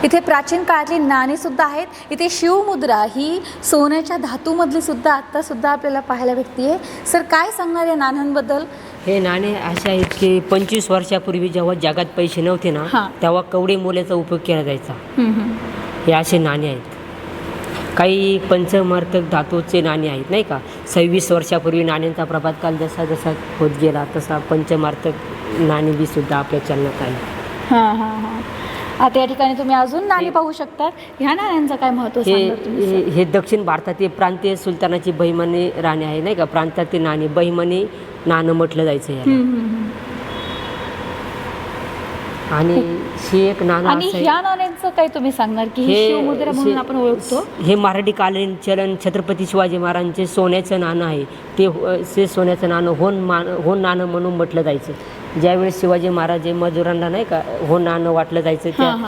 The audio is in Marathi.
इथे प्राचीन काळातली नाणी सुद्धा आहेत. इथे शिवमुद्रा ही सोन्याच्या धातूमधली सुद्धा आत्ता सुद्धा आपल्याला पाहायला भेटते. सर, काय सांगणार या नाण्यांबद्दल? हे नाणे असे आहेत की 25 वर्षापूर्वी जेव्हा जगात पैसे नव्हते ना, तेव्हा कवडे मोल्याचा उपयोग केला जायचा. हे असे नाणे आहेत. काही पंचमार्तक धातूचे नाणे आहेत नाही का. 26 वर्षापूर्वी नाण्यांचा प्रभात काल जसा जसा होत गेला तसा पंचमार्तक नाणी बी सुद्धा आपल्या चलनात आहे. आता या ठिकाणी तुम्ही अजून नाणी पाहू शकता. ह्या नाण्यांचं काय महत्त्व सांगणार तुम्ही? हे दक्षिण भारतातील प्रांतीय सुलतानाची बहिमनी राणी आहे नाही का. प्रांतातील नाणी बहिमनी नाणं म्हटलं जायचं याला. आणि हे एक नाणं आणि ह्या नाण्यांचं काय तुम्ही सांगणार की हे शिवमुद्रा म्हणून आपण ओळखतो? हे मराठी कालीन चलन छत्रपती शिवाजी महाराजांचे सोन्याचं नाणं आहे. ते सोन्याचं नाणं होन नाणं म्हणून म्हटलं जायचं. ज्यावेळेस शिवाजी महाराज मजुरांना नाही का होन नाणं वाटलं जायचं त्या